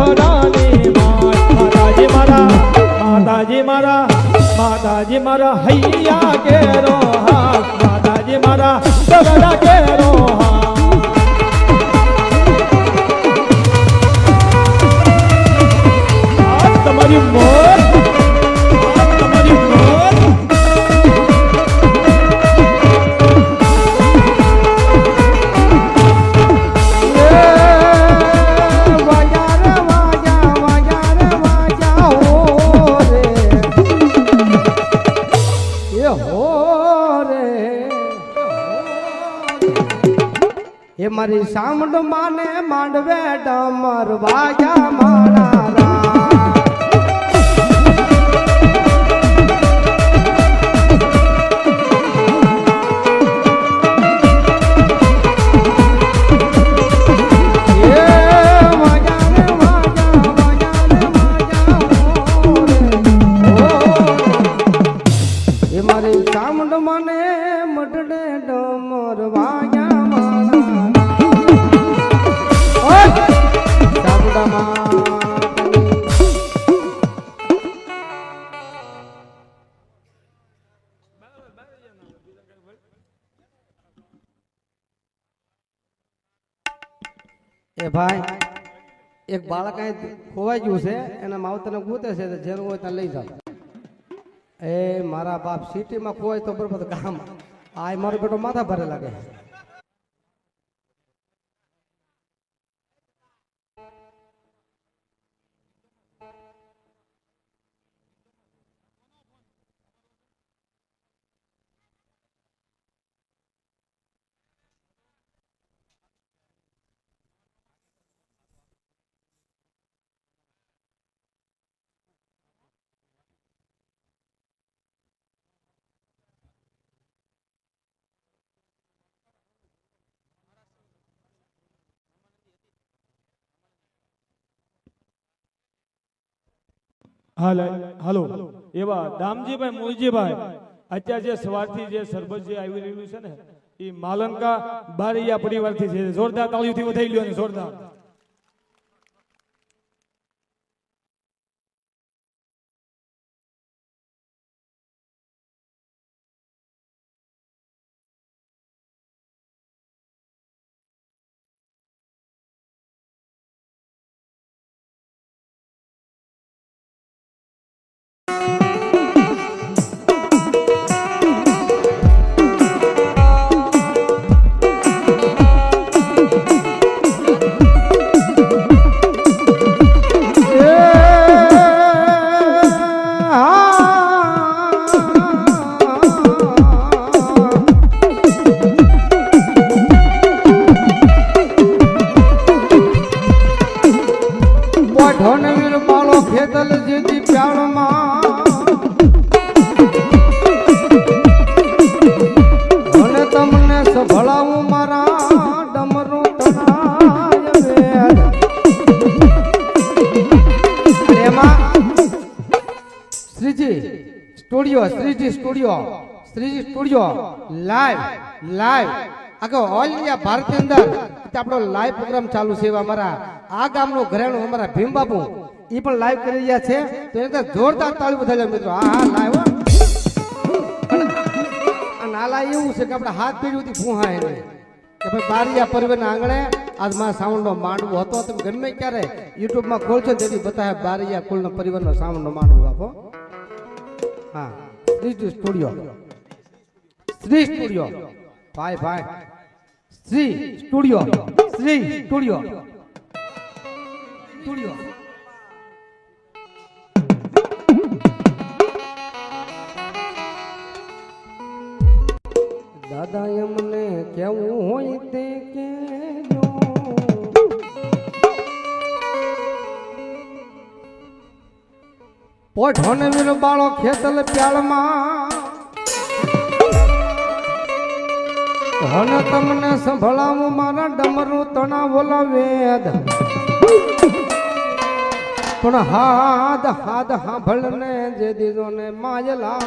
ગોરાની માતાજી મારા હૈયા કેરો હા માતાજી મારા ગગડા કેરો હા તમારી મોર તમારી મોર એ મારી સામડ માને માંડવે ડમર વાગ્યા મારા એ મારી સામડ માને મઢડે ડમર વાગ્યા એ ભાઈ એક બાળક ખોવાઈ ગયું છે એના માવતરને ગૂતે છે જેનું હોય ત્યાં લઈ જાવ એ મારા બાપ સિટીમાં ખોવાય તો બરોબર ગામ આ મારો બેટો માથા ભારે લાગે હાલો એવા દામજીભાઈ મોરજીભાઈ અત્યારે જે સવારથી જે સરબત જે આવી રહ્યું છે ને એ માલંકા બારૈયા પરિવારથી છે જોરદાર તાળીઓથી વધાઈ લ્યો ને જોરદાર શ્રીજી સ્ટુડિયો લાઈવ આખો ઓલ ઇન્ડિયા ભારતની અંદર આપણો લાઈવ પ્રોગ્રામ ચાલુ છે અમારા આ ગામનું ઘરેણું અમારા ભીમબાપુ એ પણ લાઈવ કરી રહ્યા છે તો એની અંદર જોરદાર તાળી બધાય મિત્રો હા લાઈવ નાલા એવું છે કે આપણે હાથ પેઢીથી ફૂહા એને કે ભાઈ બારિયા પરિવારના આંગણે આજ મારા સાઉન્ડનો માંડવો હતો તમે ગમે ક્યારે યુટ્યુબમાં ખોલશો તેથી બતાવે બારિયા કુલનો પરિવારનો સાઉન્ડનો માંડવો આપો હા શ્રી સ્ટુડિયો ભાઈ શ્રી સ્ટુડિયો દાદા એમને કેવું હોય તે કેજો પોઠોને વીર બાળો ખેતલ પ્યાળમાં હને તમને સંભળાવું મારા ડમરું તણા બોલા વેદ પણ હાદ સાંભળને જે દીધો ને માયલા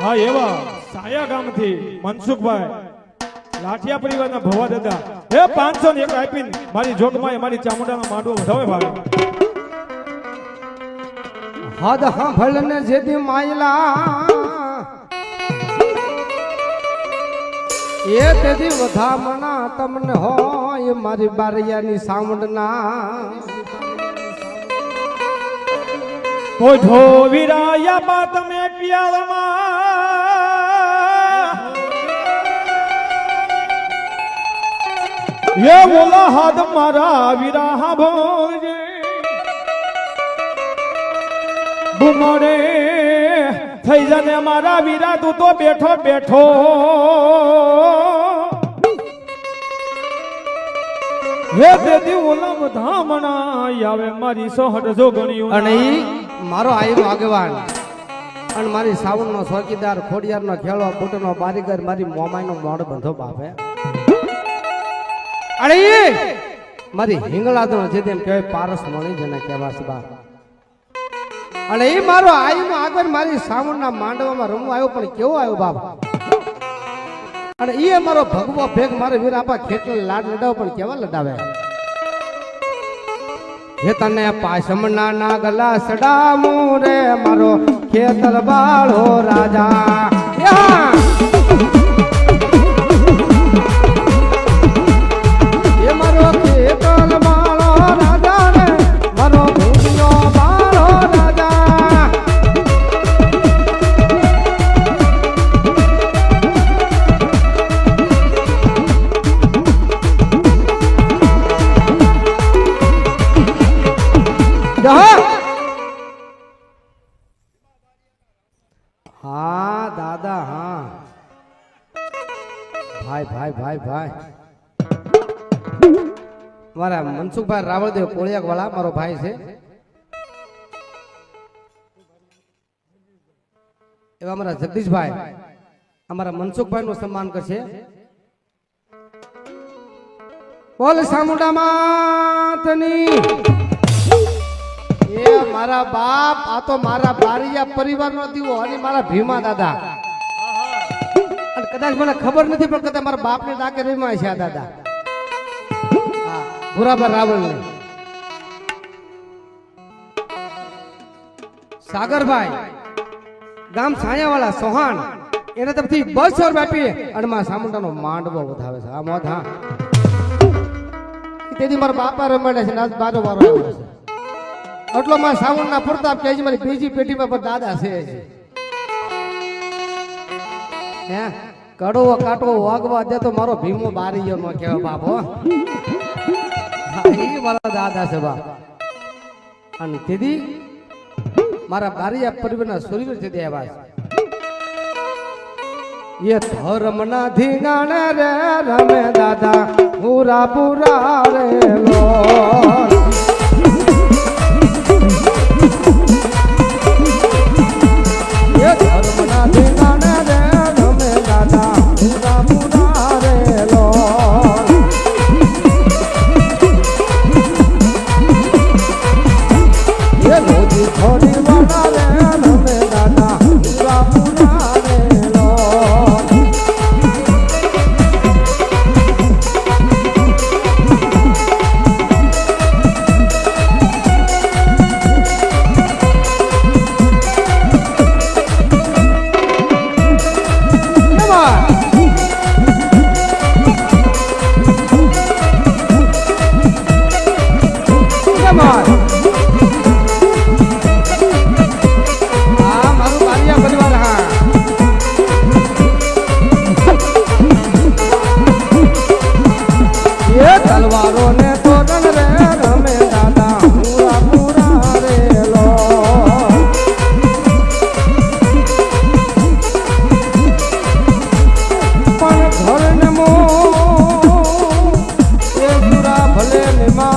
હા એવા સાયા ગામથી મનસુખભાઈ લાઠિયા પરિવારના ભવા દાદા હે 501 આપીને મારી જોગમાં મારી ચામુંડાનો માંડવો વધાવે ભાવે હદ સાંભળને જેથી માયલા એ તેથી વધામણા તમને હોય મારી બારિયાની સામુંડના ઓ ધો વિરાયા બા તમે પિયાળમાં ये बोला हाथ मारा विराहा भोजे बुमरे થઈ જાને મારા વીરા તું તો બેઠો બેઠો હે દેદી ઓલમ ધામણા આવે મારી સોહટ જોગણિયું અને ઈ મારો આયરો આગેવાન અને મારી સાવણનો ચોકીદાર ખોડિયારનો ખેડો બુટનો બારીગર મારી મોમાઈનો મોડ બંધો બાપે અને ઈ મારી હિંગળાનો જે તેમ કહેવાય પારસ મણી જેને કહેવાસ બા અને ઈ મારો આયનો આગળ મારી સાવણના માંડવામાં રમવા આવ્યો પણ કેવો આવ્યો બાપ અને ઈ મારો ભગવો ભેગ મારે વીર આપા ખેતર લાડ લડાવ પણ કેવા લડાવે હે તને પાશમના ના ગલા સડામુ રે મારો ખેતર બાળો રાજા એ મારો ખેતર બાળો રાજા રે મારો ભૂમિયો બાળો રાજા हाँ दादा हाँ भाई भाई भाई भाई मारा मनसुख भाई रावलदेव कोलियाक वाला मारो भाई से एवं हमारा जगदीश भाई हमारा मनसुख भाई नो सम्मान करछे बोल सामुंडा मातनी ये मारा बाप आ तो मारा बारिया परिवार नो दीवो आणि मारा भीमा दादा અને કદાચ મને ખબર નથી પણ કદાચ મારા બાપ ને ડાકે રેમાં છે આ દાદા હા ભુરાબા રાવળ ને સાગરભાઈ ગામ છાયાવાળા સોહાણ એને તરફથી 200 રૂપિયા આપી અને માં સામુંડાનો માંડવો વધાવે છે આ મોત હા તેથી મારા બાપા રમાડે છે આજ બારો વારો આવ્યો છે એટલો માં સાવણના પ્રતાપ કે છે મારી બીજી પેટીમાં પર દાદા છે હે કડવો કાટવો વાગવા દે તો મારો ભીમો બારી ગયો નો કહેવા બાપો ઈ મારા દાદા છે બાપ અને તેથી મારા બારીયા પરિવારના સૂરવીર છે તે આવાજ ये धर्मना धींगाण रे रमे दादा पूरा पूरा रे लो ये धर्मना धींगाण रे रमे दादा पूरा पूरा रे लो ये रोजी थोड़ी वाला रे रमे दादा पूरा पूरा रे लो तलवारों ने तो रंग रे रमे दादा पूरा पूरा रे लो पण घर ने मो ये पूरा भले निमा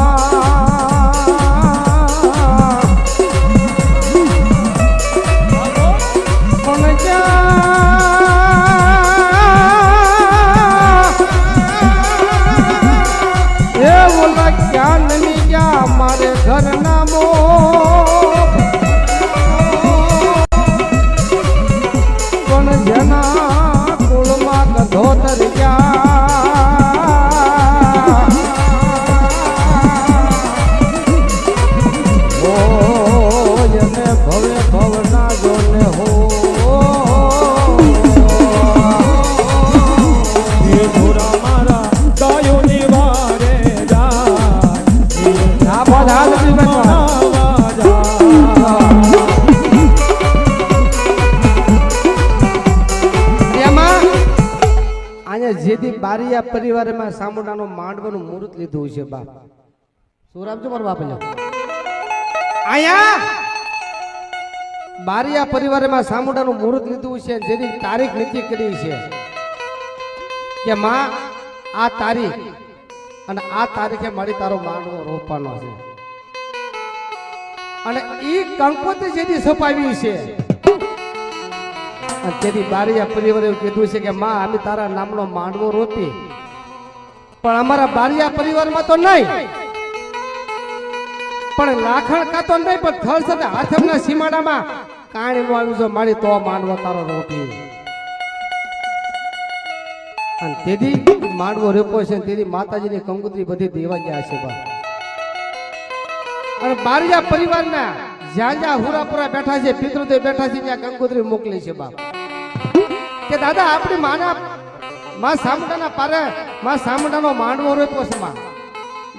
पण क्या क्या नहीं क्या हमारे घर ना मो पण जना कुल मा धोतर क्या બારિયા પરિવારમાં સામુંડાનો માંડવાનું મુહૂર્ત લીધું છે બાપ. શું રામજો મારો બાપ અહીંયા બારિયા પરિવારમાં સામુંડાનું મુહૂર્ત લીધું છે, જેની તારીખ નક્કી કરી છે કે માં આ તારીખ અને આ તારીખે મારી તારો માંડવો રોપવાનો છે. અને ઈ કંકોત્રી જેથી છપાવી છે અને તેથી બારિયા પરિવારે એવું કીધું છે કે માં અમે તારા નામનો માંડવો રોપી, પણ અમારા બારિયા પરિવારમાં તો નહીં, પણ લાખણ કાતો નહીં, પણ થળ સાથે હાથમના સીમાડામાં કાણી નું આવ્યું છે મારી તો માંડવો તારો રોપી. અને તેથી માંડવો રોપ્યો છે, તેથી માતાજીની કંકોત્રી બધી દેવા ગયા છે બા. અને બારિયા પરિવારના જ્યાં જ્યાં હુરાપુરા બેઠા છે, પિતૃદેવ બેઠા છે, ત્યાં કંકોત્રી મોકલી છે બાપ કે દાદા આપણી માના માં સામુંડાના પારે માં સામુંડાનો માંડવો રોપ્યો છે માં,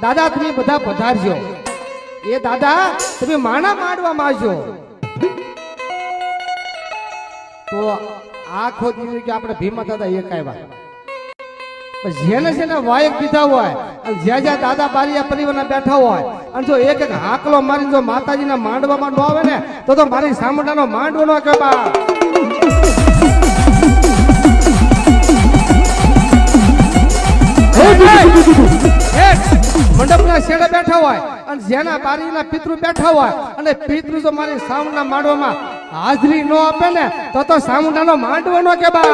દાદા તમે બધા પધારજો. એ દાદા તમે માના માંડવામાં આવજો. તો આખો દિવસ કે આપણે ભીમા દાદા એક આવ્યા, જેને જેને વાયક દીધા હોય અને જ્યાં જ્યાં દાદા બારિયા પરિવારના બેઠા હોય અને જો એક એક હાકલો મારી જો માતાજીના માંડવામાં ન આવે ને તો મારી સામુંડાનો માંડવો ન કહેવાય. મંડપના શેડે બેઠા હોય અને જેના બારીના પિતૃ બેઠા હોય અને પિતૃ જો મારી સામુંડા માંડવામાં હાજરી ન આપે ને તો સામુંડાનો માંડવો ન કહેવાય.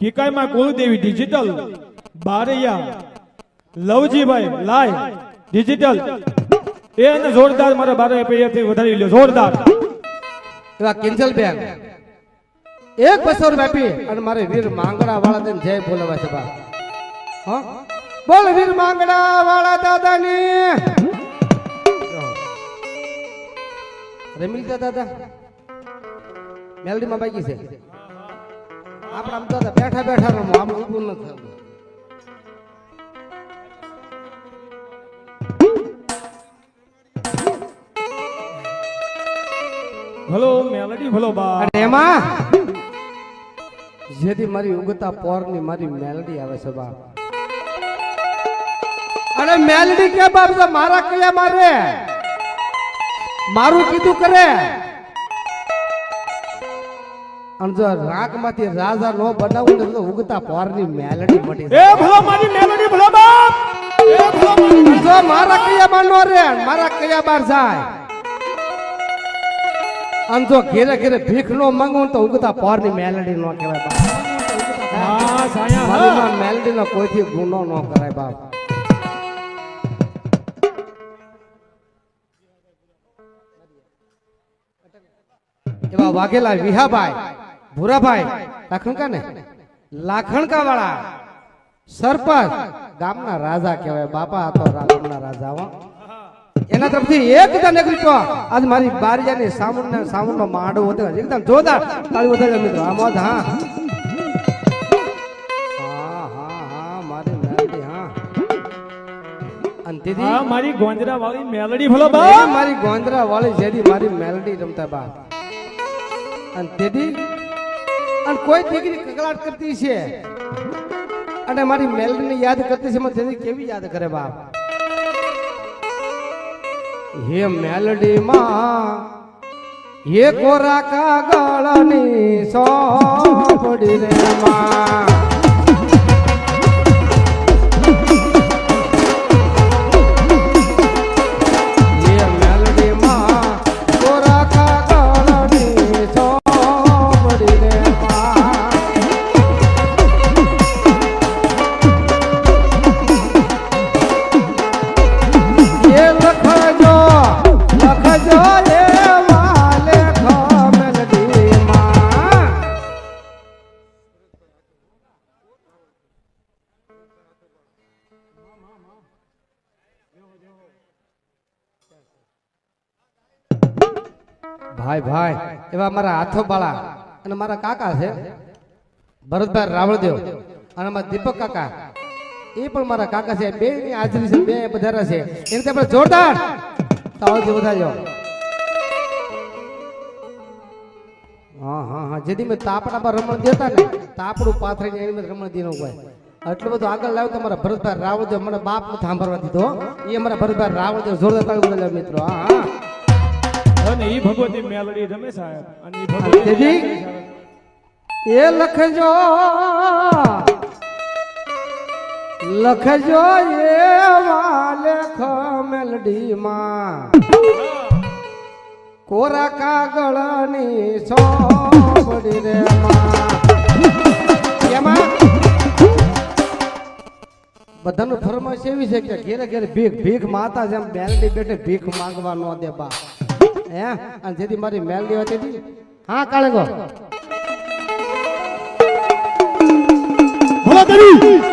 કિકાઈમાં કુળદેવી digital Baraiya Lavjibhai live digital એને જોરદાર મારા બારૈયા પેઢીથી વધારી લ્યો જોરદાર. એવા કિંજલબેન એક બસોર બાપી અને મારે વીર માંગડા વાળા દે જય બોલાવા છે બા. હા બોલ વીર માંગડા વાળા દાદાની રમીલતા દાદા મેલડીમાં બાકી છે. આપણે આમ તો બેઠા બેઠા રમો, આમ ઊભું નથી. ભલો મેલડી ભલો બા. અને એમાં જેથી મારી ઉગતા પોરની મારી મેલડી આવે છે બાપ. અને મેલડી કે બાપ તો મારા કયા મારે મારું કીધું કરે. અને જો રાખ માંથી રાજા નો બનાવું તો ઉગતા પોરની મેલડી મટી એ ભલો મારી મેલડી ભલો બાપ. એ ભલો મારી જો મારા કયા બાર નો રે મારા કયા બાર જાય. અને જો ઘેરે ઘેરે ભીખ નો માંગવું તો ઉગતા પોરની મેલડી નો કહેવાય બાપ. હા સાયા મારી માં મેલડી નો કોઈથી ગુનો ન કરાય બાપ. એવા વાઘેલા વિહાભાઈ ભૂરાભાઈ લાખણકા ને લાખણકા વાળા સરપંચ ગામના રાજા કહેવાય બાપા. આ તો ગામના રાજા હો. એના તરફથી એકદમ રૂપિયો આજ મારી બારિયાની સામુંડનો માંડવો હતો એકદમ જોરદાર તાળી વધારે મિત્રો. આમોદ હા હા હા હા મારી મેલડી હા. અને દીદી હા મારી ગોંદરા વાળી મેલડી ભલો બા. મારી ગોંદરા વાળી જેદી મારી મેલડી રમતા બા. અને દીદી અને કોઈ દીકરી કકળાટ કરતી છે અને મારી મેલડીને યાદ કરતી છે મને દીદી કેવી યાદ કરે બાપ. હે મેલડી માં હે કોરા કાગળની સોપડી રે માં. ભાઈ ભાઈ એવા મારા હાથો બાળા અને મારા કાકા છે ભરતભાઈ રાવળદેવ અને મારા દીપક કાકા એ પણ મારા કાકા છે બે ની હાજરી છે બે વધારે છે એને આપણે જોરદાર તાળીથી વધારજો હા હા હા જેથી મેં તાપડામાં રમણ દેતા ને તાપડું પાથરીને એની મેં રમણ દીનો હોય એટલું બધું આગળ લાવ્યું તમારા ભરતભાઈ રાવળદેવ મને બાપ નથી સાંભળવા દીધો એ અમારા ભરતભાઈ રાવળદેવ જોરદાર તાળી વધારજો મિત્રો હા હા અને ઈ ભગવતી મેલડી રમે સાહેબ અને ઈ ભગવતી તેથી એ લખજો લખજો એવા લેખ મેલડીમાં કોરા કાગળની સોપડી રે એમાં બધાનું ફરમાઈશ એવી છે કે ઘેરે ઘેરે ભીખ ભીખ માતા જેમ મેલડી બેઠે ભીખ માંગવા ન દે બા હે અને જેથી મારી મેલડી હતી હા કાળેગો ભલા કરી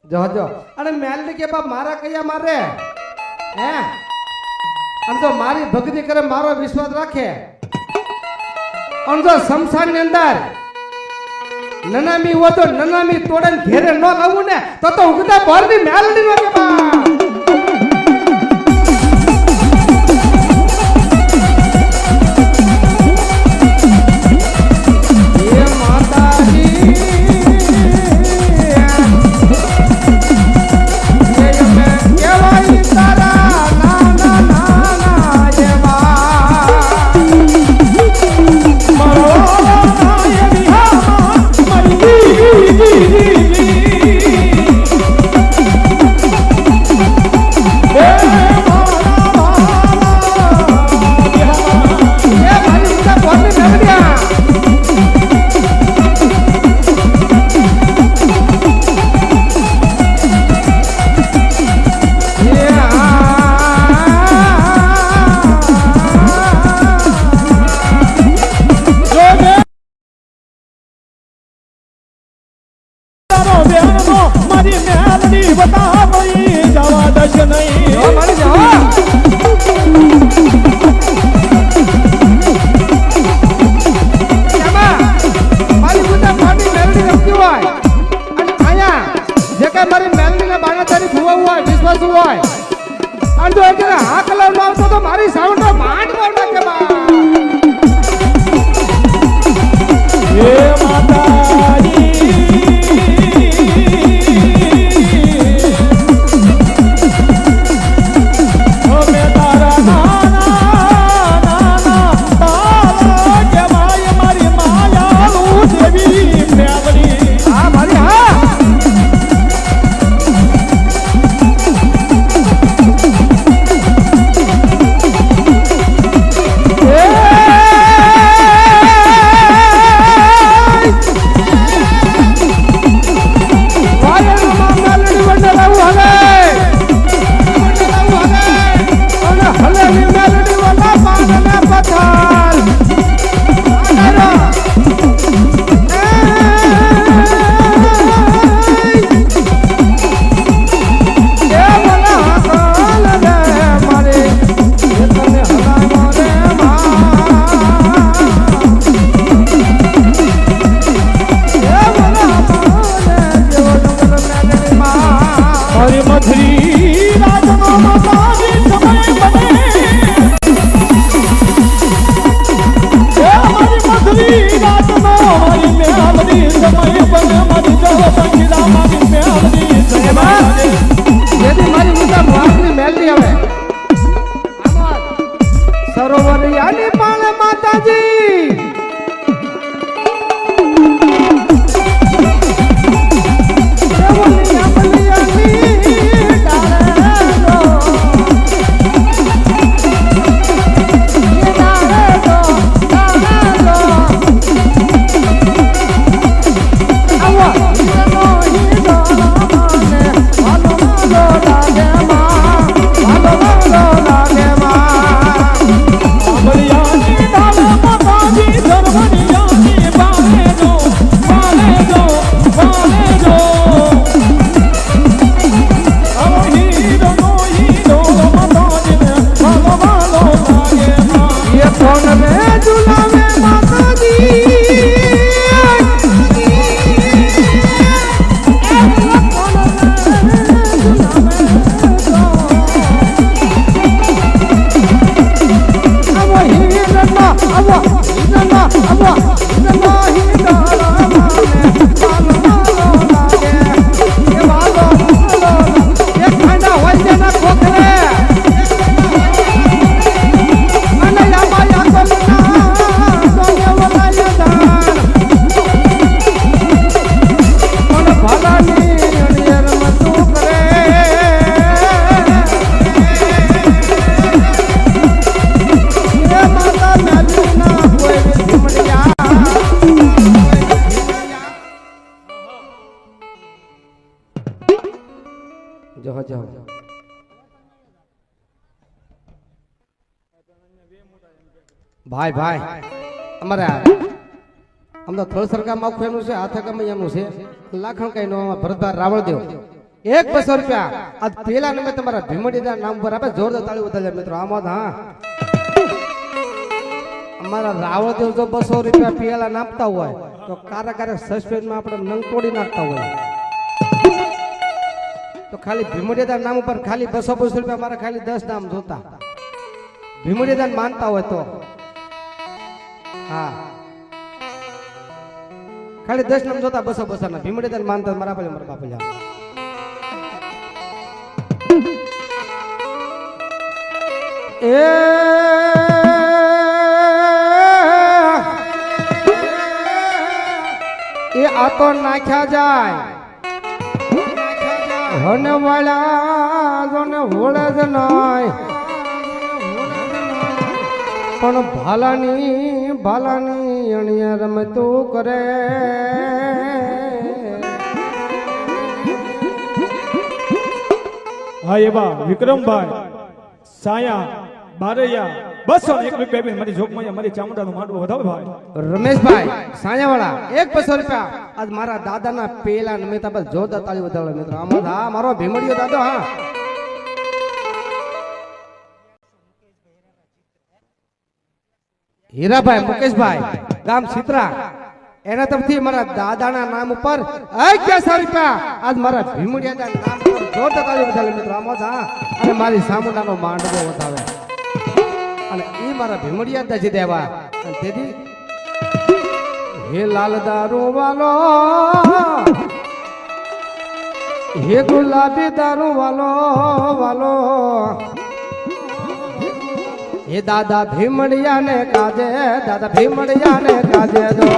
જોજો અને મેલડી કે બાપ મારા કયા મારે હે આમ તો મારી ભક્તિ કરે મારો વિશ્વાસ રાખે આમ તો શમશાન ની અંદર નનામી હો તો નનામી તોડે ઘેરે ન લાવું ને તો ઉગતા ભરની મેલડી નો કે બા બસવું હોય અને જો એટલે હા કલર માં આવતો તો મારી સાઉન્ડ માંડ માંડ કે બા હે માતાજી ઓ મે તારા નાના તારા કેવાય મારી માયાળુ દેવી મેવડી હા મારી હા સરોવરિયાની પાણે માતાજી ભાઈ ભાઈ અમારે આમ તો થળ સરકારમાં આખું એનું છે હાથે ગમે એનું છે લાખણ કઈ નો ભરતભાઈ રાવળદેવ 100 રૂપિયા આ પેલા નંબર તમારા ભીમડીના નામ પર આપે જોરદાર તાળી ઉતારજો મિત્રો આમાં હા અમારા રાવળદેવ જો 200 રૂપિયા પેલા નાખતા હોય તો કારે સસ્પેન્ડમાં આપણે નંગ તોડી નાખતા હોય તો ખાલી ભીમડીના નામ ઉપર ખાલી 200 રૂપિયા મારા ખાલી 10 નામ જોતા ભીમડીદાન માનતા હોય તો હા ખાલી 10 નામ જોતા 200 ના ભીમડીદાન માનતા મારા પાસે મારા બાપા એ આ તો નાખ્યા જાય હન વાળા જોને હોળે જ નાય પણ ભાલાની અણિયા રમતું કરે હા એવા વિક્રમભાઈ સાયા બારૈયા 201 રૂપિયા મારી જોગમાં મારી ચામડાનું માંડવો વધાવે ભાઈ રમેશભાઈ સાયાવાળા 100 રૂપિયા આજ મારા દાદાના પેલા નમેતા પર જોરદાર તાળી વધાવે મિત્રો આમાં હા મારો ભીમડીયો દાદો હા હીરાભાઈ મુકેશભાઈ ગામ સિત્રા એના તરફથી મારા દાદાના નામ ઉપર 1100 રૂપિયા આજ મારા ભીમડિયાના નામ ઉપર જોરદાર તાળી બજાવે મિત્રો આમાં હા અને મારી સામુંડાનો માંડવો વધાવે અને એ મારા ભીમડિયા દાજી દેવા અને તેથી હે લાલ દારૂ વાલો હે ગુલાબી દારૂ વાલો વાલો હે દાદા ભીમડિયા ને કાજે દાદા ભીમડિયા ને કાજે દો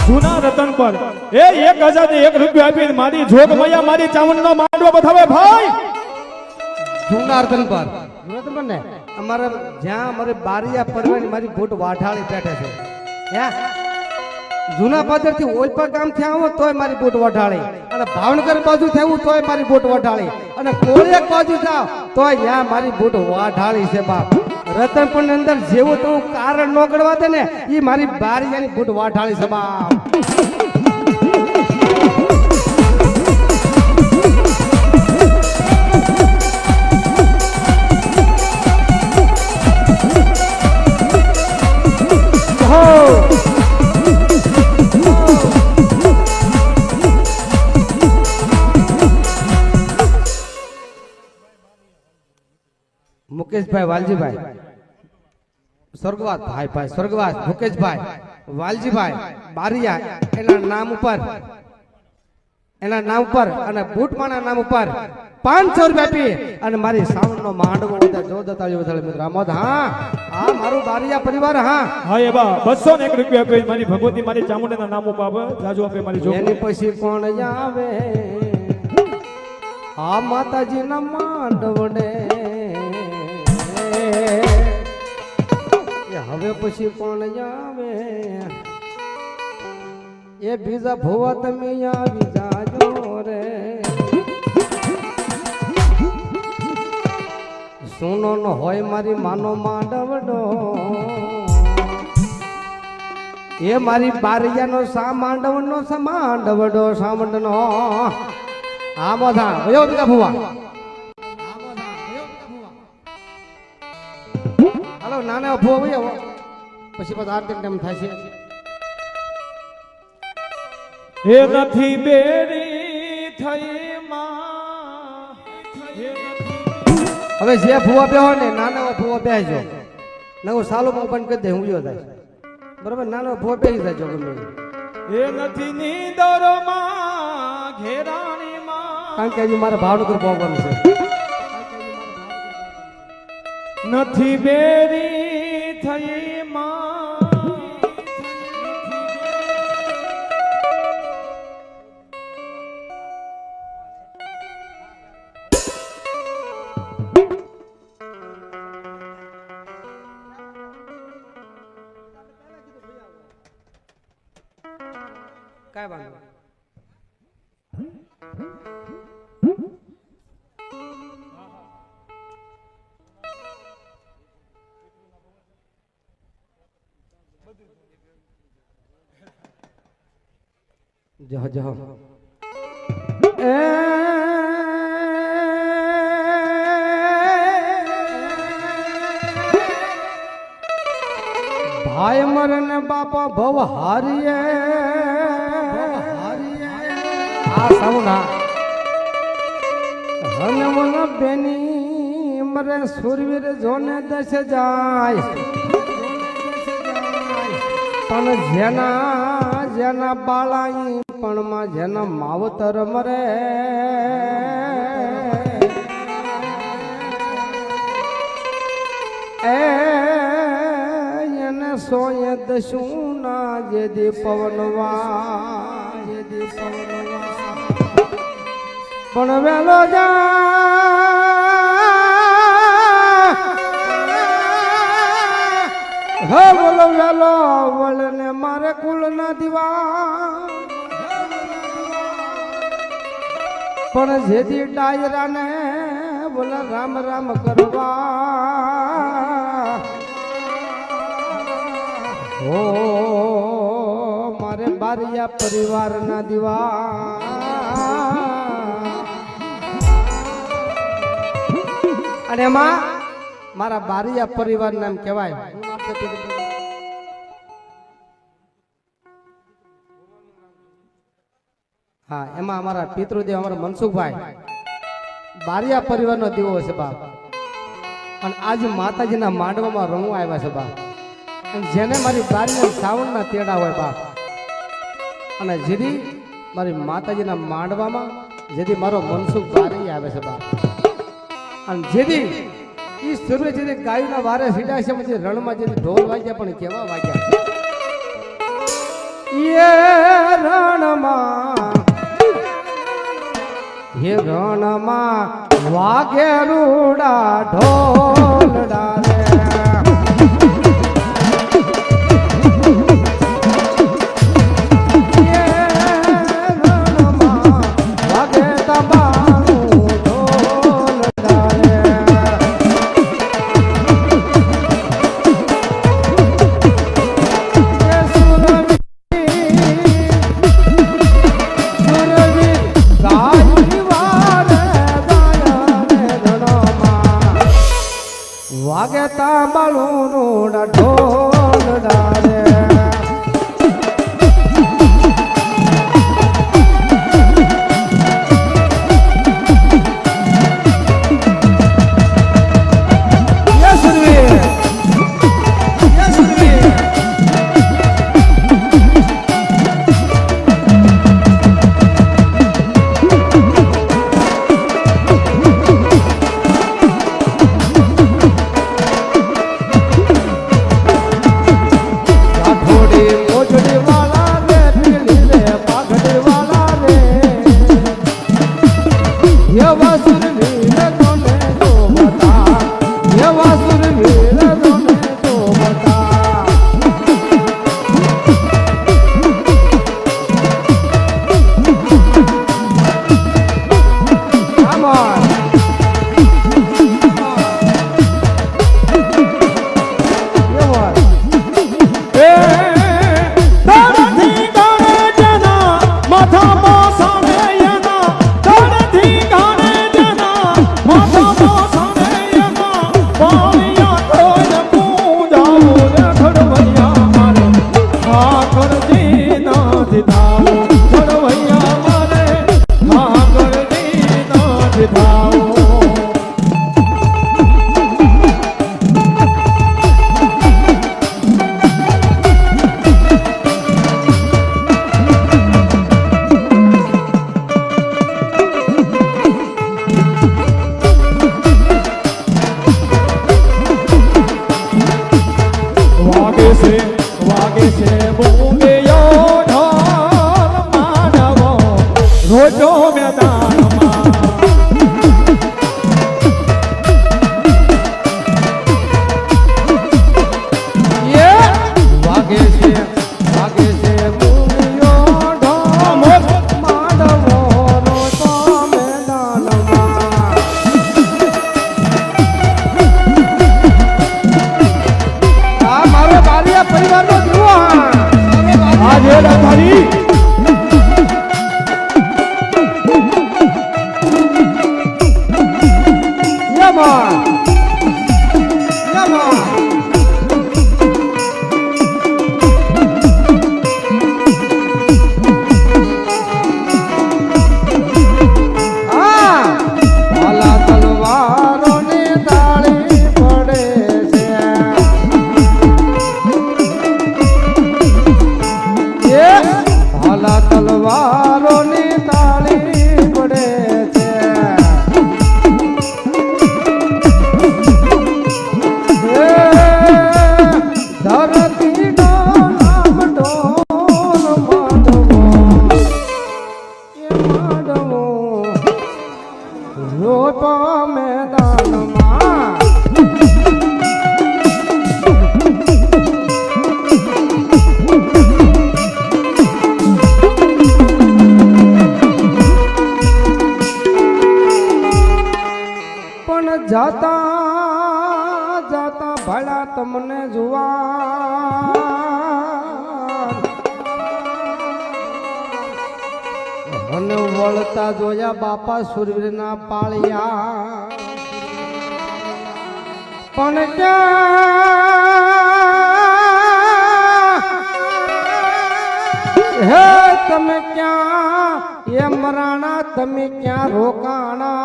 જૂના રતન પર એ 1001 રૂપિયા આપીને મારી જોગ મૈયા મારી ચાવણનો માંડવો બતાવે ભાઈ જૂના રતન પર ને અમારે જ્યાં અમારે બારિયા પડવાની મારી ભૂટ વાઢાળી બેઠે છે હે જૂના પાદર થી ઓલપા ગામ થી આવો તોય મારી ભૂટ વાઢાળી અને ભાવનગર બાજુ થયું તોય મારી ભૂટ વાઢાળી અને કોળિયાક બાજુ જાવ તોય ત્યાં મારી ભૂટ વાઢાળી છે બાપ રતનપુર ની અંદર જેવું તો કારણ નો ગણવા દે ને એ મારી બારિયાની ભૂટ વાઢાળી છે બાપ મુકેશભાઈ વાલજીભાઈ સ્વર્ગવાસ ભાઈ સ્વર્ગવાસ મુકેશભાઈ વાલજીભાઈ બારિયા એના નામ ઉપર અને બૂટમાના નામ ઉપર 500 રૂપિયા આપી અને મારી સાવણનો માંડવો જોરદાર તાળી વધારે મિત્રો આમોદ હા આ મારું બારિયા પરિવાર હા હા એવા 201 રૂપિયા આપી મારી ભગવતી મારી ચામુંડાના નામ ઉપર જાજુ આપે મારી જોગ એની પછી કોણ આવે આ માતાજીના માંડવડે હવે પછી કોણ આવે એ બીજા ભોવા તમે આવી જાજો રે સોનો નો હોય મારી માનો માંડવડો એ મારી બારિયાનો સા માંડવનો માંડવડો સામંડનો આ બધા ભયો બીજા ભોવા હાલો નાના ભો ભાઈ પછી પછી આરતી ટાઈમ થાય છે એ નથી બેરી થઈ માં હવે જે ભૂવા બેહો ને નાના ભૂવા બેહજો નવો સાલો માં બંધ કરી દે હું યો થાય બરાબર નાનો ભૂવા બેહી જાય જો ગમે એ નથી નીંદરો માં ઘેરાણી માં કારણ કે હજી મારા ભાવનગર પહોંચવાનું છે નથી બેરી થઈ માં કાય વાંધો જાઓ જાઓ ભાઈ મરન બાપા ભવ હારીએ આ સામુના હનવન બેની મરે સુરવીર જોને દશ જાય પણ જેના જેના બાળાઈ પણ માં જેના માવતર મરે એને સોય દશું ના જેદી પવનવા પણ વેલો જા બોલો વેલો વળને મારે કુલ ના દીવા પણ જેદી ડાયરા ને બોલા રામ રામ કરવા ઓ મારે બારિયા પરિવાર ના દીવા અને એમાં મારા બારિયા પરિવાર નામ કહેવાય હા એમાં અમારા પિતૃદેવ અમારા મનસુખભાઈ બારિયા પરિવારનો દીવો છે બાપ અને આજ માતાજીના માંડવામાં રમવા આવ્યા છે બાપ અને જેને મારી બારીના સાવણના તેડા હોય બાપ અને જેથી મારી માતાજીના માંડવામાં જેથી મારો મનસુખ બારી આવે છે બાપ અને જેથી ઈ સર્વે જેથી ગાયના વારે સીડા છે પછી રણમાં જેથી ઢોલ વાગ્યા પણ કેવા વાગ્યા એ રણમાં હે રણમાં વાગે રૂડા ઢોલડા રે વાગે તાંબાળું નો ઢોલ ડારે તલવારો ને ભલા તમને જોવા અને વળતા જોયા બાપા સુરવીરના પાળિયા પણ ક્યાં હે તમે ક્યાં એ મરાણા તમે ક્યાં રોકાણા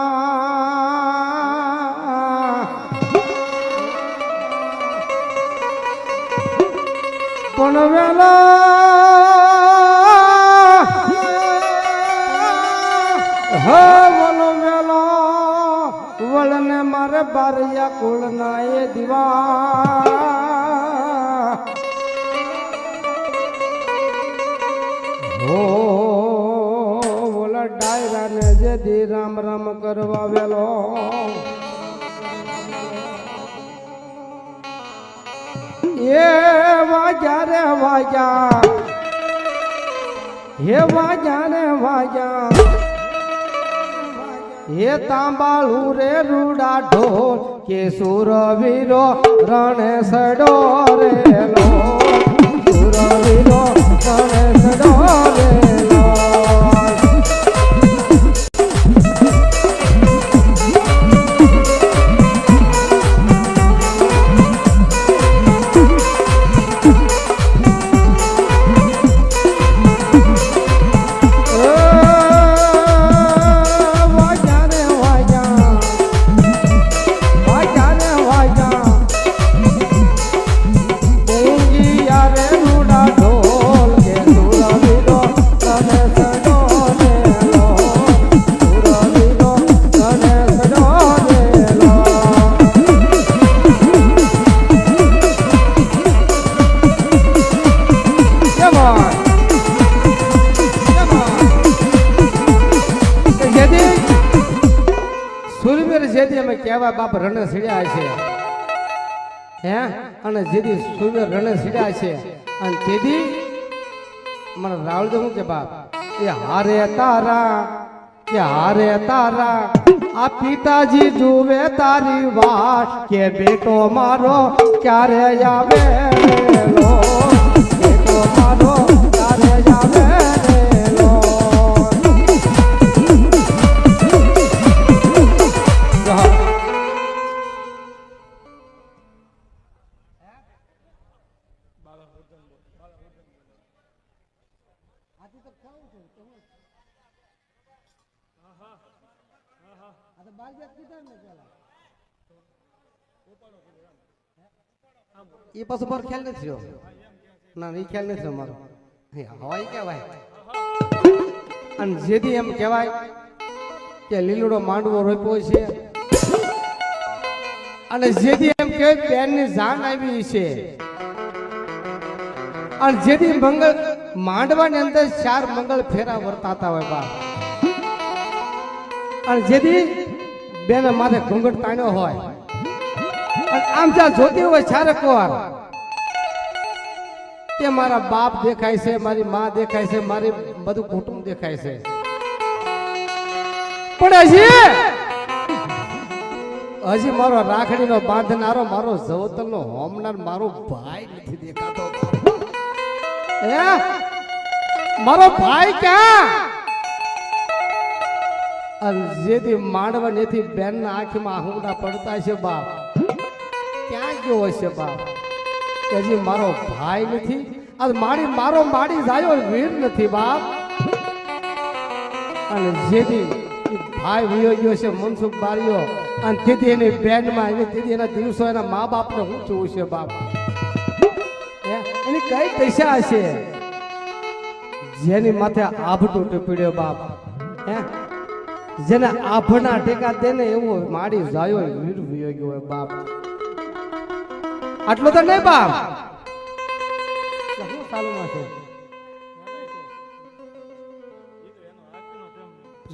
પણ વેલો વેલો વળને મારે બારિયા કુળના એ દીવા હો ઓલા ડાયરાને જે દી રામ રામ કરવા વેલો એ વાજા રે વાજા હે વાજા રે વાજા હે તાંબાળું રે રૂડા ઢોલ કે સુરવીરો રણે સડો રેલો સુરવીરો રણે સડો રેલો કેવા બાપ રણે સીડ્યા છે હે અને જેદી સૂર્ય રણે સીડ્યા છે અને તેદી મને રાવળ શું કે બાપ એ હારે તારા આ પિતાજી જુએ તારી વાત કે બેટો મારો ક્યારે આવે રેલો બેટો મારો ક્યારે આવે રેલો એ પાછો મારો ખ્યાલ નથી રહ્યો ના એ ખ્યાલ નથી રહ્યો મારો હવાઈ કહેવાય અને જેથી એમ કહેવાય કે લીલુડો માંડવો રોપ્યો છે અને જેથી એમ કહેવાય બેનની જાન આવી છે અને જેથી મંગળ માંડવાની અંદર 4 મંગળ ફેરા વર્તાતા હોય બા અને જેથી બેન માથે ઘૂંઘટ તાણ્યો હોય આમ જ્યાં જોતી હોય ચારકવાર કે મારા બાપ દેખાય છે મારી માં દેખાય છે મારી બધું કુટુંબ દેખાય છે પણ હજી મારો રાખડીનો બાંધનારો મારો જવતલનો હોમનાર મારો ભાઈ નથી દેખાતો મારો ભાઈ ક્યાં અને જેથી માંડવા નથી બેન ના આંખમાં આહુડા પડતા છે બાપ ક્યાં ગયો હશે બાપ હજી મારો ભાઈ નથી આ મારો માડી જાયો વીર નથી બાપ અને જેથી ભાઈ વયો ગયો છે મનસુખ બારીઓ અને તેથી એની બેનમાં એની તેથી એના દિવસો એના મા બાપને શું જોવું છે બાપ એની કઈ દશા હશે જેની માથે આભટું ટપીડ્યો બાપ જેને આભના ટેકા દે ને એવો માડી જાયો વીર વયો ગયો હોય બાપ આટલો તો નહીં બાપ શું ચાલુમાં છે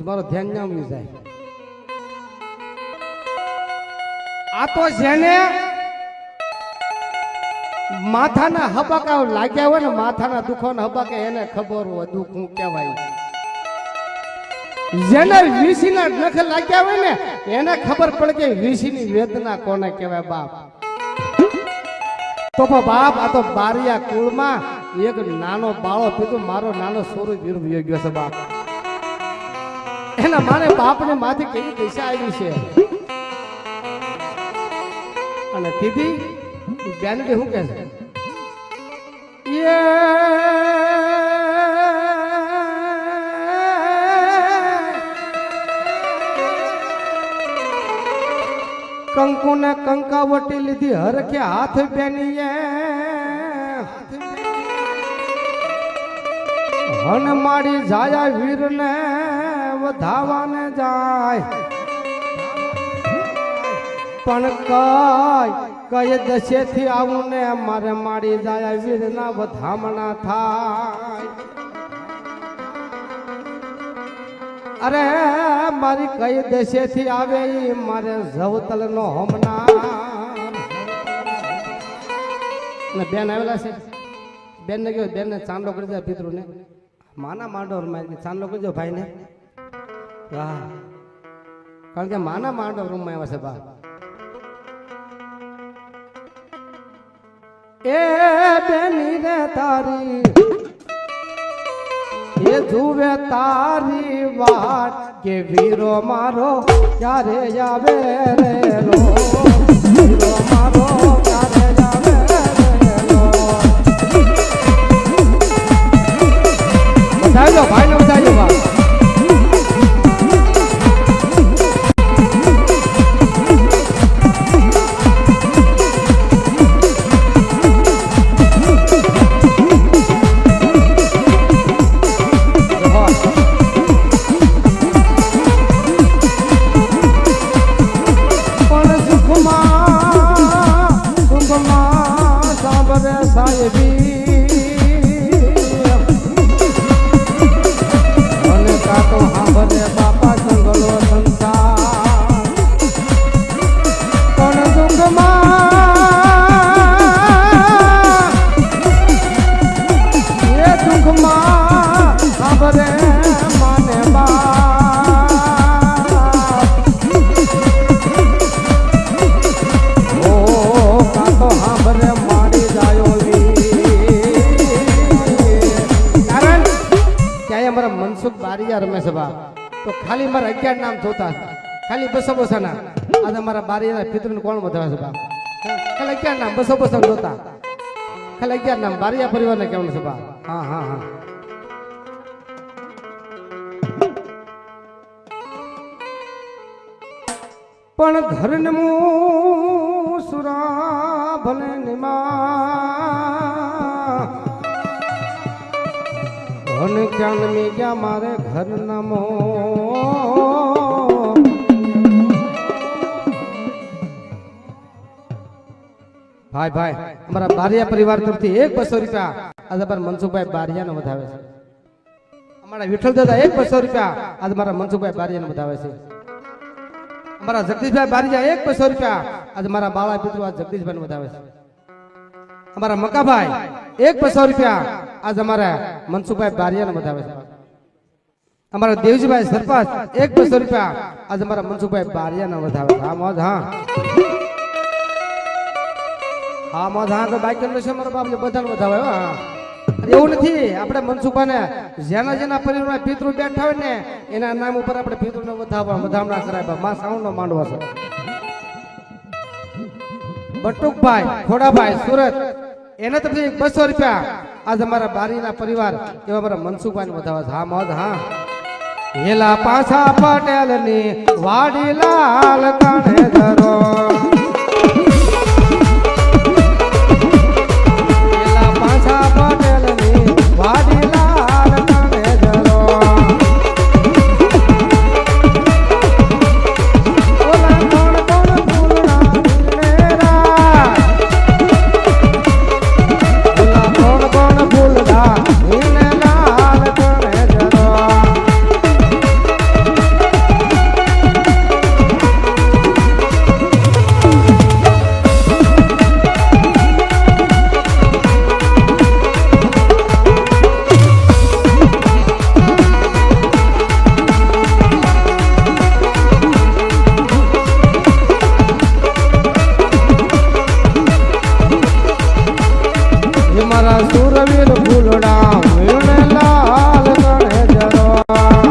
મારો ધ્યાન ના આવી જાય આ તો જેને માથાના હબાકા લાગ્યા હોય ને માથાના દુખોના હબાકા એને ખબર હોય દુઃખ હું કહેવાય જેને વીસીના નખ લાગ્યા હોય ને એને ખબર પડે કે વીસીની વેદના કોને કહેવાય બાપ તો પણ બાપ આ તો બારિયા કુળમાં એક નાનો બાળો પીધું મારો નાનો સોરો વીર વયો ગયો છે બાપ એના માને બાપને માથે કેવી દિશા આવી છે અને દીદી બેનડી શું કહે છે કંકુ ને કંકાવટી લીધી હરખે હાથ બેનીએ હન માડી જાય વીર ને વધાવાને જાય પણ કઈ દશે થી આવું ને મારે માડી જાય વીર ના વધામણા થાય અરે મારી કઈ દેશે થી આવે ઈ મારે જવતલ નો હમણા ને બેન આવેલા છે બેન ને કહ્યું બેન ને ચાંદલો કરી દે પિતૃ ને માના માંડો ચાંદલો કરી દો ભાઈ ને વાહ કારણ કે માના માંડો રૂમ માં આવ્યા છે બા એ બેની રે તારી એ જુવે તારી વાત કે વીરો મારો ક્યારે આવે રે લો વીરો મારો ક્યારે આવે રે લો બધાજો ભાઈ ને બધાજો ભાઈ રમે છે બા તો ખાલી મારા 11 નામ જોતા ખાલી 200 ના આજે મારા બારીના પિતૃને કોણ વધાવે છે બા ખાલી 11 નામ 200 જોતા ખાલી 11 નામ બારીયા પરિવારને કહેવાનું છે બા હા હા હા પણ ઘરને મુસુરા ભલે નિમા ધન જ્ઞાન મી ગયા મારે ઘર નમો ભાઈ ભાઈ અમારા બારિયા પરિવાર તરફથી 200 રૂપિયા આજે પર મનસુખભાઈ બારિયાને વધાવે છે અમારા વિઠ્ઠલ દાદા 200 રૂપિયા આજે મારા મનસુખભાઈ બારિયાને વધાવે છે અમારા જગદીશભાઈ બારિયા 200 રૂપિયા આજે મારા બાળા પિતૃ આ જગદીશભાઈ વધાવે છે અમારા મકાભાઈ 200 રૂપિયા आज हमारा मनसुखभाई बारिया ने बतावे हमारा देवजीभाई सरपंच 200 रुपया आज हमारा मनसुखभाई बारिया ने बतावे हाँ मोज हाँ हाँ मोज हाँ तो बाइक के मारा बाप बधा बतावे हाँ એવું નથી આપણે મનસુખભાઈને જેના જેના પરિવારમાં પિતૃ બેઠા હોય ને એના નામ ઉપર આપણે પિતૃને વધામણા કરાય માં સાઉન્ડનો માંડવો છે બટુકભાઈ ખોડાભાઈ સુરત એના તરફથી 200 રૂપિયા आज हमारा बारीना परिवार एवं हमारा मनसुखभाई बतावा हाँ मौज हाँ हेला पाछा पटेल नी वाडी लाल काने धरो हेला पाछा पटेल नी वाडी लाल काने धरो ओला कोण कोण फूलना मेरा ओला कोण कोण फूलदा इन लाल काने धरो મારા સુરવીર ફૂલડા વીણે લાલ ગણે જરવા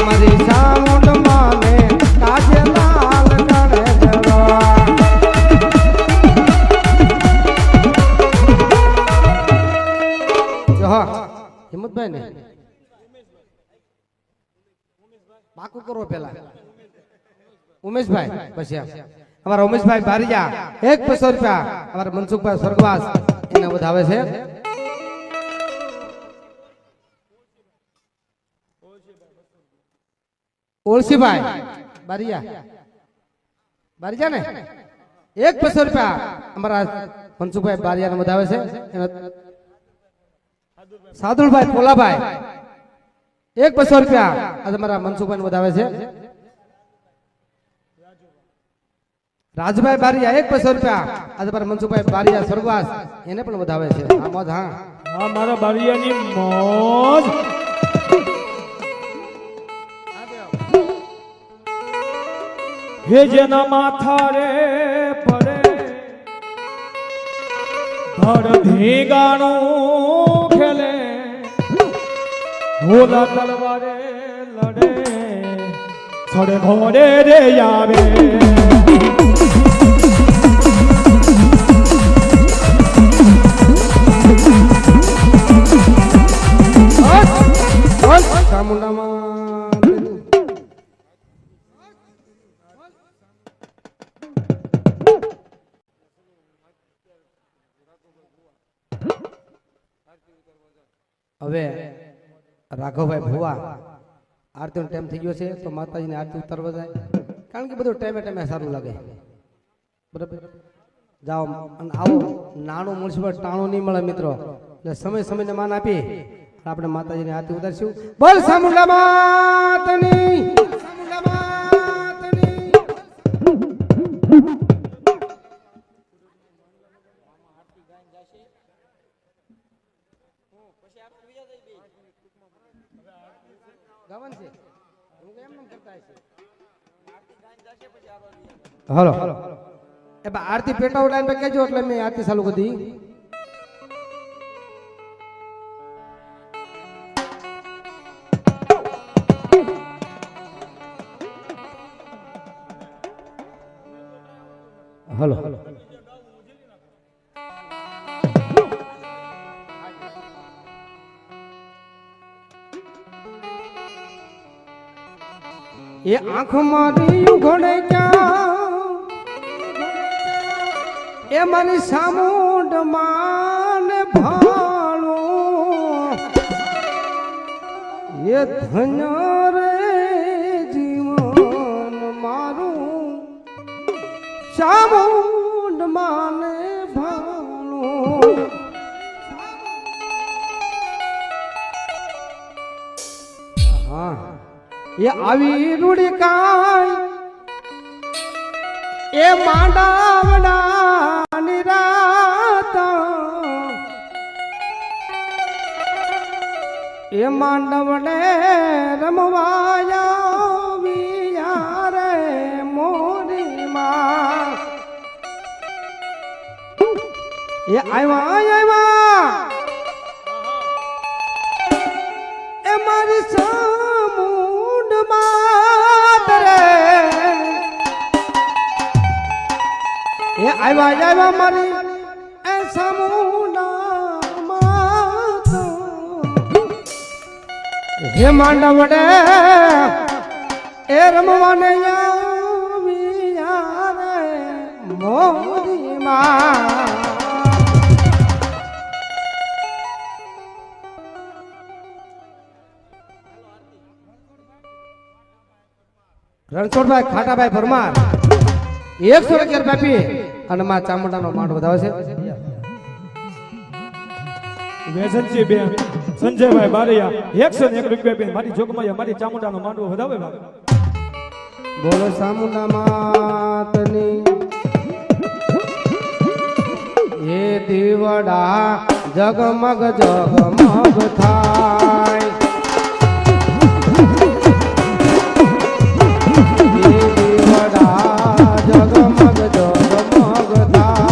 મારી સામુંડ માને કાજે લાલ ગણે જરવા હિંમતભાઈ ને પાકું કરો પેલા ઉમેશભાઈ પછી અમારા ઉમેશભાઈ બારીજા 100 રૂપિયા અમારા મનસુખભાઈ સ્વર્ગવાસ એને વધાવે છે ઓળસીભાઈ બારીજા ને 100 રૂપિયા અમારા મનસુખભાઈ બારીયા ને વધાવે છે સાદુલભાઈ પોલાભાઈ 100 રૂપિયા આ તમારા મનસુખભાઈ ને વધાવે છે રાજભાઈ બારીયા 100 રૂપિયા આ તમારા મનસુખભાઈ બારીયા સ્વર્ગવાસ એને પણ વધાવે છે આ મોજ હા હા મારા બારીયાની મોજ હે જેના માથા રે પડે ધડ ધીગાણું ખેલે હોલા તલવારે લડે છડે ઘોડે રે આવે હવે રાઘવભાઈ ભુવા આરતીનો ટાઈમ થઈ ગયો છે તો માતાજીની આરતી ઉતારવા જાય કારણ કે બધું ટાઈમે ટાઈમે સારું લાગે બરાબર જાઓ અને આવો નાનું મ્યુનિસિપલ ટાણું નહીં મળે મિત્રો એટલે સમય સમયને માન આપી આપણે માતાજીની આરતી ઉતારશું બોલ સામુંડા માતની હલો એ આરતી પેટા ઉડાઈને પે કેજો એટલે મેં આરતી ચાલુ કરી દી હલો એ આંખ મારી ઉઘડે ક્યાં એ મારી સામુંડ માને ભાળો એ ધન્ય રે જીવન મારું સામુંડ માને ભાળો હા એ આવી રૂડી કાય એ માંડાવડા નિરાત એ માંડવડે રમવાયા વિયારે મોરી માં એ આવ્યા એ મારી સામુંડ માતરે એ આવ્યા મારી એ સામુંડા માત હે માંડવડે એ રમવાને આવ્યા રે મોરી માં રણછોડભાઈ ખાટાભાઈ પરમાર 111 બાપી અને માં ચામુંડાનો માંડ વધાવે છે વેસનજી બેન સંજયભાઈ બારૈયા 101 રૂપિયા બેન મારી જોગમાં મારી ચામુંડાનો માંડવો વધાવે બોલો ચામુંડા માતની એ દીવડા જગમગ જગમગ થાય જગમગ જગમગ થાય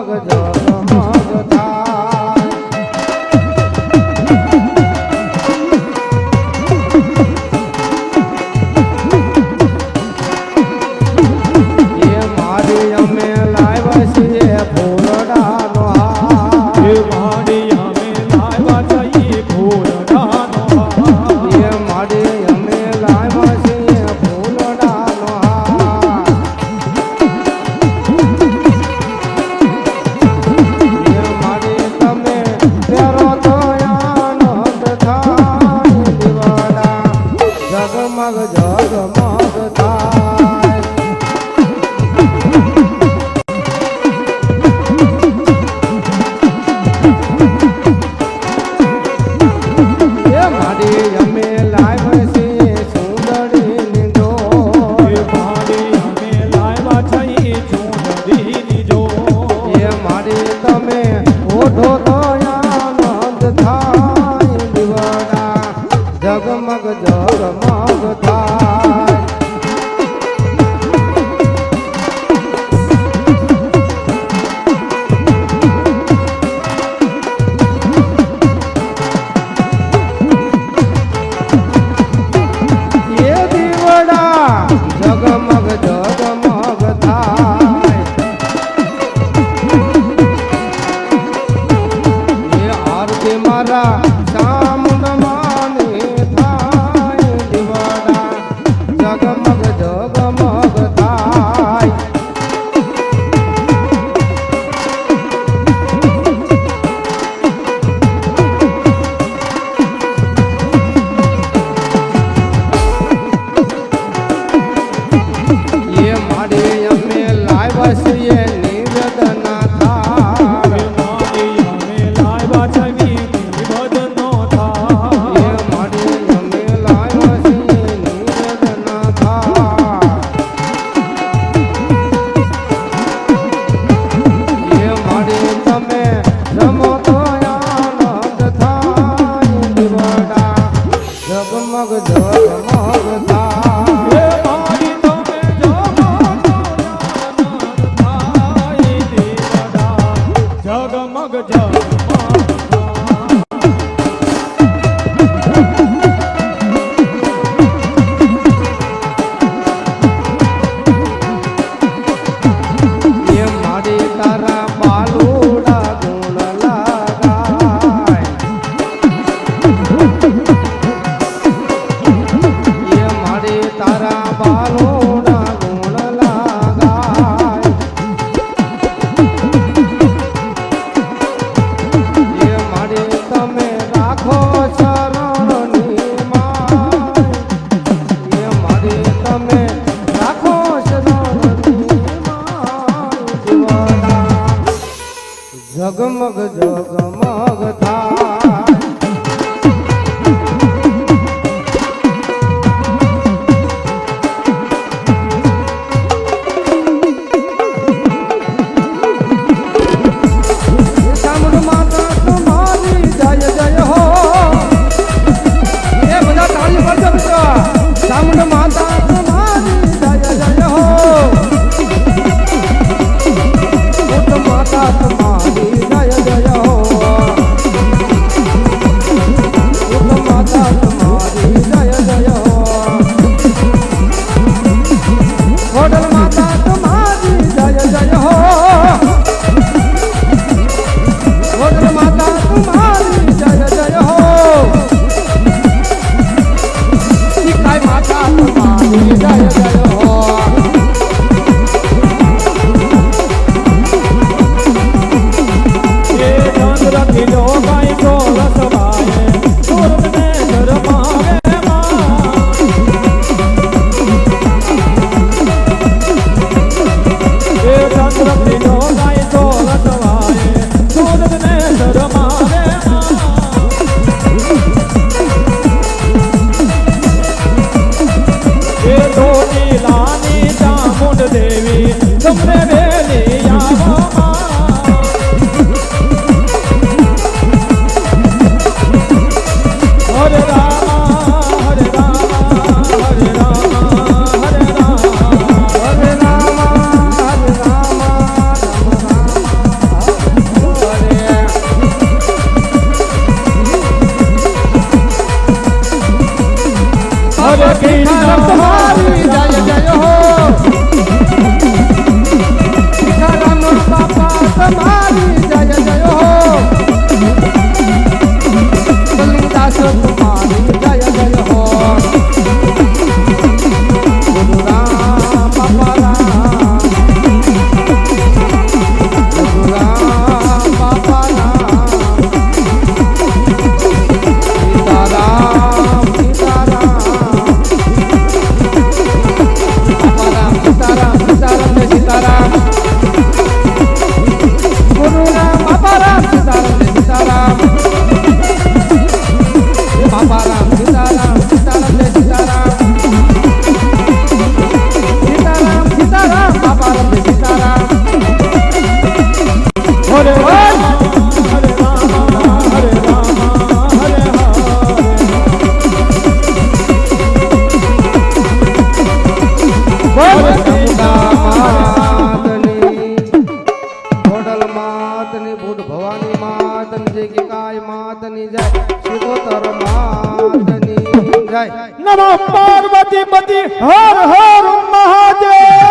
જગમગ જગમગ થાય એ મારી અમે લાવ્યા છીએ ફૂલડાનો હાર એ માડી અમે લાવ્યા છીએ ફૂલડાનો હાર એ મારી અમે લાવ્યા છીએ ફૂલડાનો હાર એ મારી તમે પહેરો તો આનંદ થાય દીવાના જગમગ જગમગ થાય એ મારી અમે લાવ્યા છીએ સુંદરીની ડોર એ માડી અમે લાવ્યા છીએ ચૂંદડીની જોડ એ મારી તમે ઓઢો તો આનંદ થાય દીવાના જગમગ જગમગ થાય એ દીવડા જગમગ જગમગ થાય એ આરતી મારા ચામુંડમાની થાય દીવડા જગમગ જગમગ થાય એ મારી અમે લાવ્યા છીએ નિવેદના થાળ એ માડી અમે લાવ્યા છીએ નિવેદનો એ થાળ મારી અમે લાવ્યા છીએ નિવેદના થાળ એ મારી તમે રમો તો આનંદ થાય દીવડા જગમગ જગમગ થાય એ માડી તમે જગમગ જગમગ એ મારી તારા બાલુડા ગુણ લાગાય એ મારી તારા બાલુડા ગુણ લાગાય એ મારી તમે રાખો શરણની માય એ મારી તમે રાખો શરણની માય જીવના જગમગ જગમગ થાય ચામુંડ માતા તમારી જય જય હો એ બધા તાળી પાડજો મિત્રો ચામુંડ માતા તમારી જય જય હો ઉત્ત માતા તમારી જય જય હો ઉત્ત માતા તમારી જય જય હો ખોડલ માતા તમારી જય જય હો ખોડલ માતા તમારી જય જય હો શીખાય માતા તમારી જય જય હો એ ચંદ્ર કિલો ગાય તો રસવાય સુરત ને શરમાવે માં એ ચંદ્ર કિલો ગાય તો રસવાય સુરત ને શરમાવે માં એ તો નીલાની ચામુંડ દેવી તમને વેલી આવો માં સીતારામ તમારી જય જય હો સીતારામ બાપા તમારી જય જય હો કલિદાસ તમારી જય જય હો ગુરુ રામ બાપા રામ ગુરુ રામ બાપા રામ સીતારામ સીતારામ બાપા રામ સીતારામ સીતારામ જય સીતારામ ગુરુ રામ બાપા રામ સીતારામ જય સીતારામ બાપા રામ સીતારામ સીતારામ જય સીતારામ સીતારામ સીતારામ બાપા રામ જય સીતારામ હરે રામ હરે રામ હરે રામ હરે હરે બોલ માતની બુડ ભવાની માતની જય કે કાય માતની જય શિકોતર માતની જય નમઃ પાર્વતી પતિ હર હર મહાદેવ